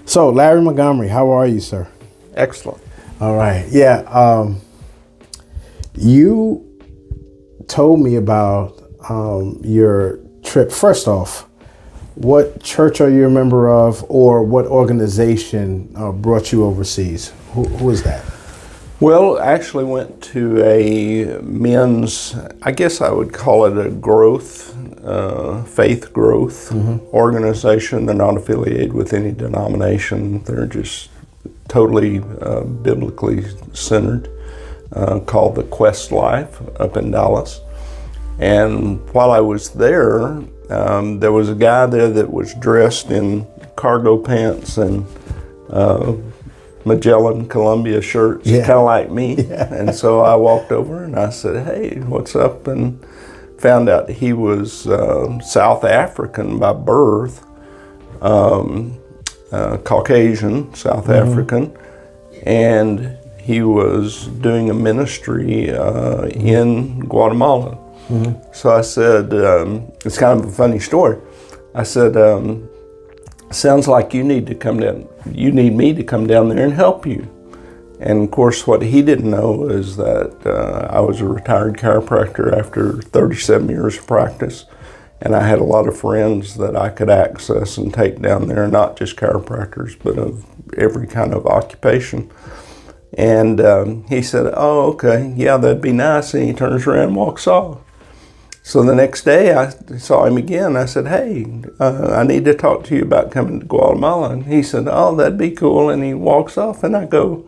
So, Larry Montgomery, how are you, sir? Excellent. All right. Yeah. You told me about your trip. First off, what church are you a member of, or what organization brought you overseas? Who is that? Well, I actually went to a men's, I guess I would call it a growth, faith growth organization. They're not affiliated with any denomination. They're just totally biblically centered, called the Quest Life up in Dallas. And while I was there, there was a guy there that was dressed in cargo pants and Magellan Columbia shirts, kind of like me. Yeah. And so I walked over and I said, "Hey, what's up?" And found out he was South African by birth, Caucasian, South African, and he was doing a ministry in Guatemala. So I said, it's kind of a funny story. I said, sounds like you need to come down. You need me to come down there and help you. And of course, what he didn't know is that I was a retired chiropractor after 37 years of practice. And I had a lot of friends that I could access and take down there, not just chiropractors, but of every kind of occupation. And he said, "Oh, okay, yeah, that'd be nice." And he turns around and walks off. So the next day I saw him again. I said, "Hey, I need to talk to you about coming to Guatemala." And he said, "Oh, that'd be cool." And he walks off and I go,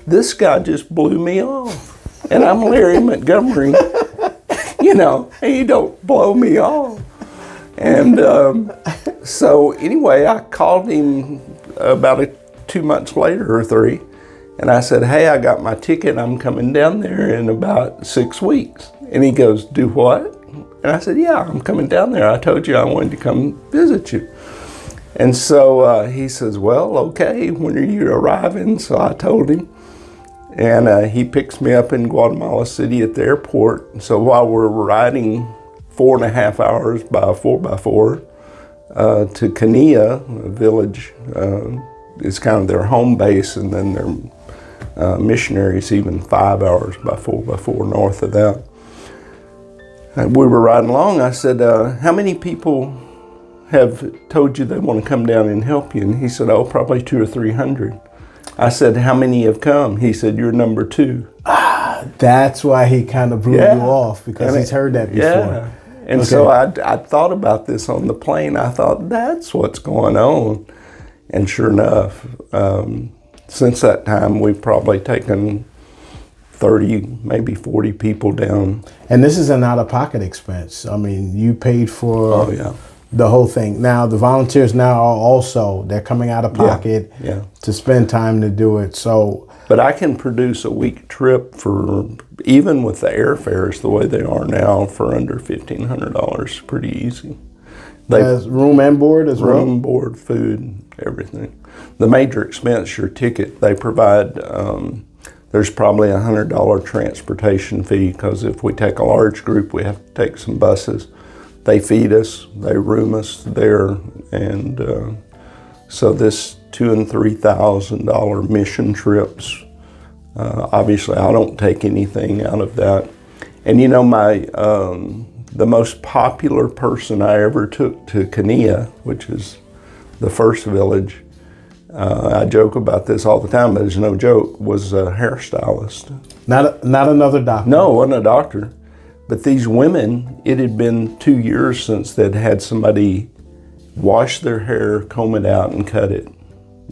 "This guy just blew me off. And I'm Larry Montgomery, and you don't blow me off." And so anyway, I called him about 2 months later or 3. And I said, "Hey, I got my ticket. I'm coming down there in about 6 weeks." And he goes, "Do what?" And I said, "Yeah, I'm coming down there. I told you I wanted to come visit you." And so he says, "Well, okay, when are you arriving?" So I told him. And he picks me up in Guatemala City at the airport. So while we're riding 4.5 hours by a 4x4 to Kenia, a village, is kind of their home base, and then their missionaries even 5 hours by 4x4 north of that. And we were riding along. I said, "How many people have told you they want to come down and help you?" And he said, "Oh, probably 200 or 300. I said, "How many have come?" He said, "You're number 2. That's why he kind of blew you off, because he's heard that before. Yeah. And so I thought about this on the plane. I thought, that's what's going on. And sure enough, since that time, we've probably taken 30, maybe 40 people down. And this is an out-of-pocket expense. I mean, you paid for the whole thing. Now, the volunteers now are also, they're coming out of pocket to spend time to do it. So, but I can produce a week trip for, even with the airfares the way they are now, for under $1,500, pretty easy. Has room and board as well? Room, board, food, everything. The major expense, your ticket, they provide, there's probably a $100 transportation fee, because if we take a large group, we have to take some buses. They feed us, they room us there, and so this $2,000 and $3,000 mission trips, obviously I don't take anything out of that. And the most popular person I ever took to Kenia, which is the first village, I joke about this all the time, but it's no joke, was a hairstylist. Not another doctor? No, wasn't a doctor. But these women, it had been 2 years since they'd had somebody wash their hair, comb it out, and cut it,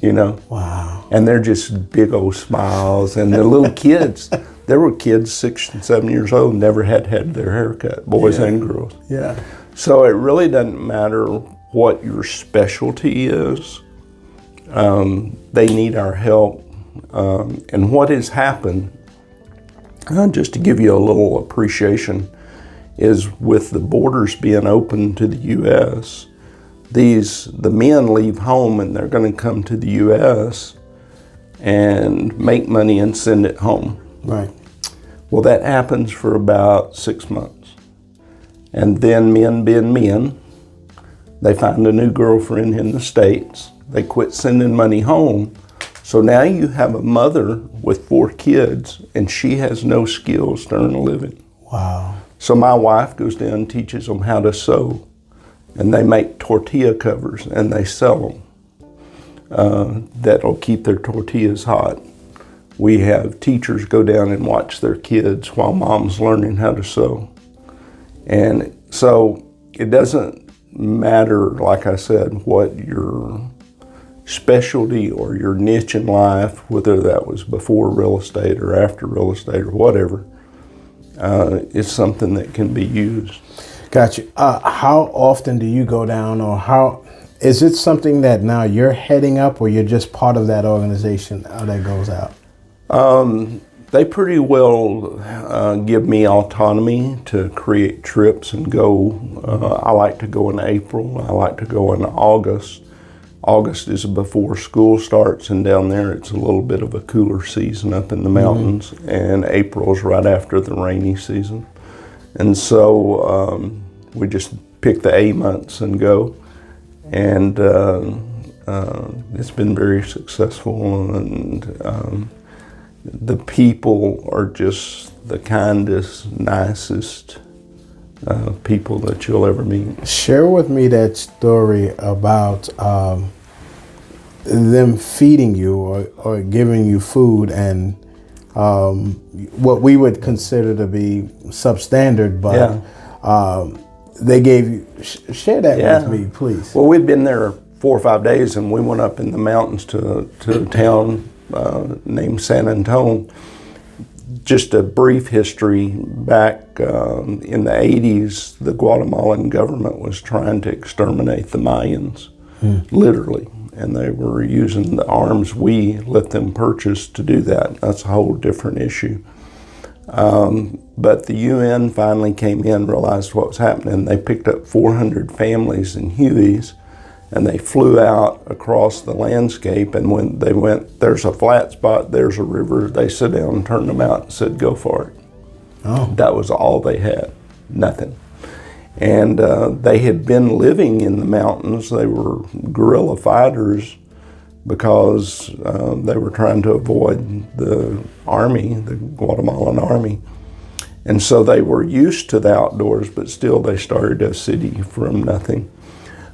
Wow. And they're just big old smiles. And the little kids, there were kids 6 and 7 years old, never had their hair cut, boys and girls. Yeah. So it really doesn't matter what your specialty is. They need our help. And what has happened, just to give you a little appreciation, is with the borders being open to the U.S., the men leave home and they're going to come to the U.S. and make money and send it home. Right. Well, that happens for about 6 months. And then men being men, they find a new girlfriend in the States. They quit sending money home. So now you have a mother with 4 kids, and she has no skills to earn a living. Wow. So my wife goes down and teaches them how to sew, and they make tortilla covers, and they sell them. That'll keep their tortillas hot. We have teachers go down and watch their kids while mom's learning how to sew. And so it doesn't matter, like I said, what your specialty or your niche in life, whether that was before real estate or after real estate or whatever, it's something that can be used. Gotcha. How often do you go down, or how is it something that now you're heading up, or you're just part of that organization that goes out? They pretty well give me autonomy to create trips and go. I like to go in April. I like to go in August. August is before school starts, and down there it's a little bit of a cooler season up in the mountains, and April is right after the rainy season. And so we just pick the A months and go, and it's been very successful, and the people are just the kindest, nicest people that you'll ever meet. Share with me that story about them feeding you or giving you food, and what we would consider to be substandard, but they gave you. Share that with me, please. Well, we'd been there 4 or 5 days, and we went up in the mountains to a town named San Antonio. Just a brief history. Back in the 80s, the Guatemalan government was trying to exterminate the Mayans, literally. And they were using the arms we let them purchase to do that. That's a whole different issue. But the UN finally came in, realized what was happening. They picked up 400 families in Hueys, and they flew out across the landscape, and when they went, there's a flat spot, there's a river, they sat down and turned them out and said, go for it. Oh. That was all they had, nothing. And they had been living in the mountains. They were guerrilla fighters because they were trying to avoid the army, the Guatemalan army. And so they were used to the outdoors, but still they started a city from nothing.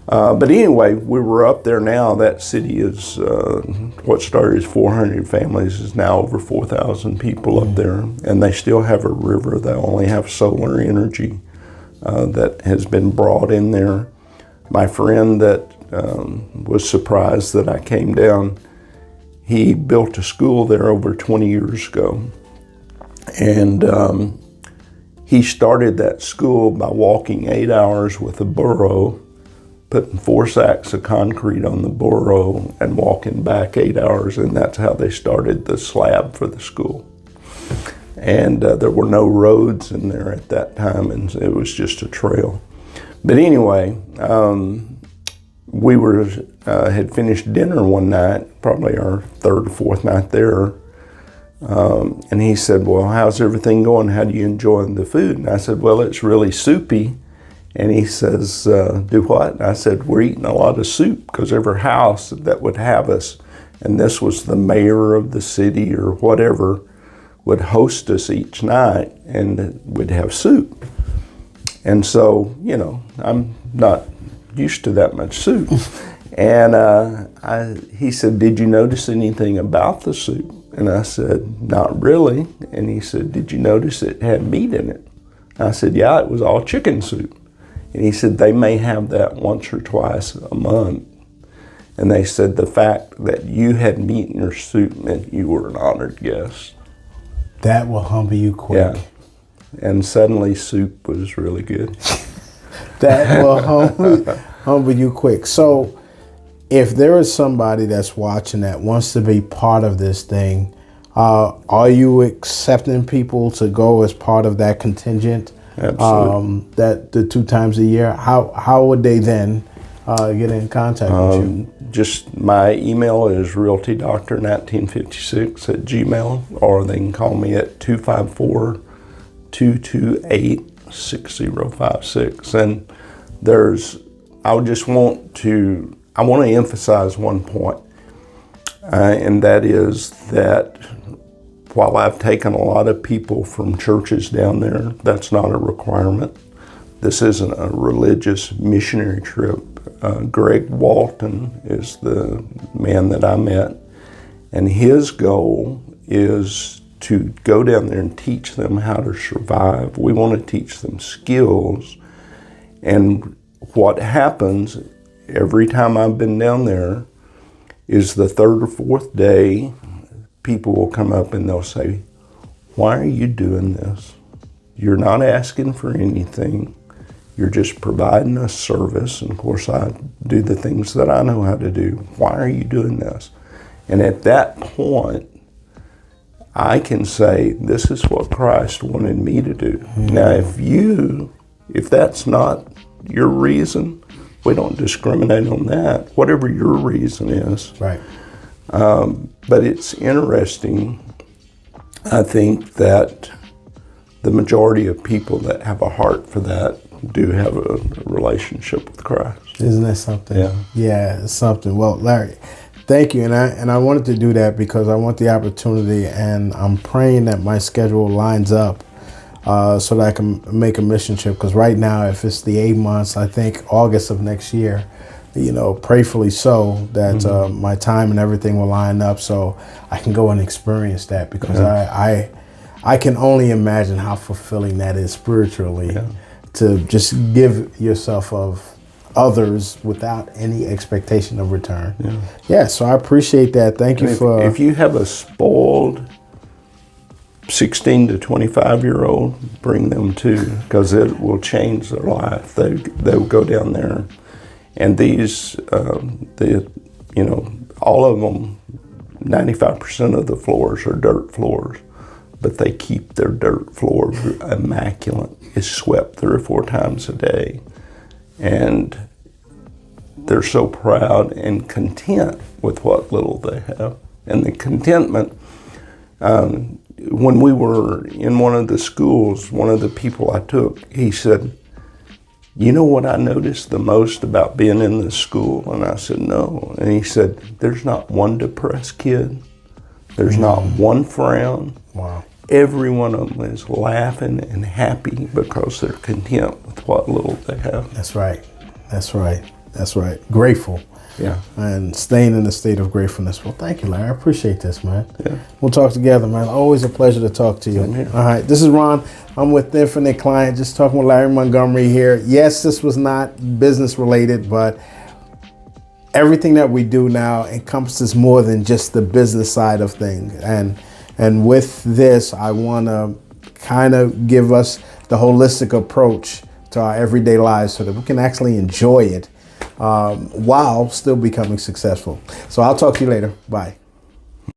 But anyway, we were up there now. That city is, what started as 400 families is now over 4,000 people up there. And they still have a river. They only have solar energy that has been brought in there. My friend that was surprised that I came down, he built a school there over 20 years ago. And he started that school by walking 8 hours with a burro, putting 4 sacks of concrete on the burro and walking back 8 hours, and that's how they started the slab for the school. And there were no roads in there at that time, and it was just a trail. But anyway, we had finished dinner one night, probably our 3rd or 4th night there, and he said, well, how's everything going? How do you enjoy the food? And I said, well, it's really soupy. And he says, do what? And I said, we're eating a lot of soup, because every house that would have us, and this was the mayor of the city or whatever, would host us each night, and we'd have soup. And so, you know, I'm not used to that much soup. And he said, did you notice anything about the soup? And I said, not really. And he said, did you notice it had meat in it? I said, yeah, it was all chicken soup. And he said, they may have that once or twice a month. And they said the fact that you had meat in your soup meant you were an honored guest. That will humble you quick. Yeah. And suddenly soup was really good. That will humble you quick. So if there is somebody that's watching that wants to be part of this thing, are you accepting people to go as part of that contingent? Absolutely. That the 2 times a year? How would they then get in contact with you? Just my email is realtydoctor1956@gmail, or they can call me at 254-228-6056. And I just want to I want to emphasize one point, and that is that while I've taken a lot of people from churches down there, that's not a requirement. This isn't a religious missionary trip. Greg Walton is the man that I met, and his goal is to go down there and teach them how to survive. We want to teach them skills. And what happens every time I've been down there is the third or fourth day, people will come up and they'll say, "Why are you doing this? You're not asking for anything. You're just providing us service." And of course, I do the things that I know how to do. "Why are you doing this?" And at that point, I can say, this is what Christ wanted me to do. Now, if that's not your reason, we don't discriminate on that, whatever your reason is. Right. But it's interesting, I think, that the majority of people that have a heart for that do have a relationship with Christ. Isn't that something? Yeah. Yeah, it's something. Well, Larry, thank you. And I wanted to do that because I want the opportunity, and I'm praying that my schedule lines up so that I can make a mission trip. Because right now, if it's the 8 months, I think August of next year, prayfully so, that my time and everything will line up so I can go and experience that. Because I can only imagine how fulfilling that is spiritually, to just give yourself of others without any expectation of return. Yeah, so I appreciate that. Thank you for... If you have a spoiled 16 to 25-year-old, bring them too, because it will change their life. They'll go down there, and these, all of them, 95% of the floors are dirt floors, but they keep their dirt floors immaculate. It's swept 3 or 4 times a day. And they're so proud and content with what little they have. And the contentment, when we were in one of the schools, one of the people I took, he said, "You know what I noticed the most about being in this school?" And I said, "No." And he said, "There's not one depressed kid. There's not one frown. Wow. Every one of them is laughing and happy because they're content with what little they have." That's right. That's right. That's right. Grateful. Yeah. And staying in the state of gratefulness. Well, thank you, Larry. I appreciate this, man. Yeah. We'll talk together, man. Always a pleasure to talk to you. Same here. All right. This is Ron. I'm with Infinite Client, just talking with Larry Montgomery here. Yes, this was not business related, but everything that we do now encompasses more than just the business side of things. And with this, I want to kind of give us the holistic approach to our everyday lives so that we can actually enjoy it while still becoming successful. So I'll talk to you later. Bye.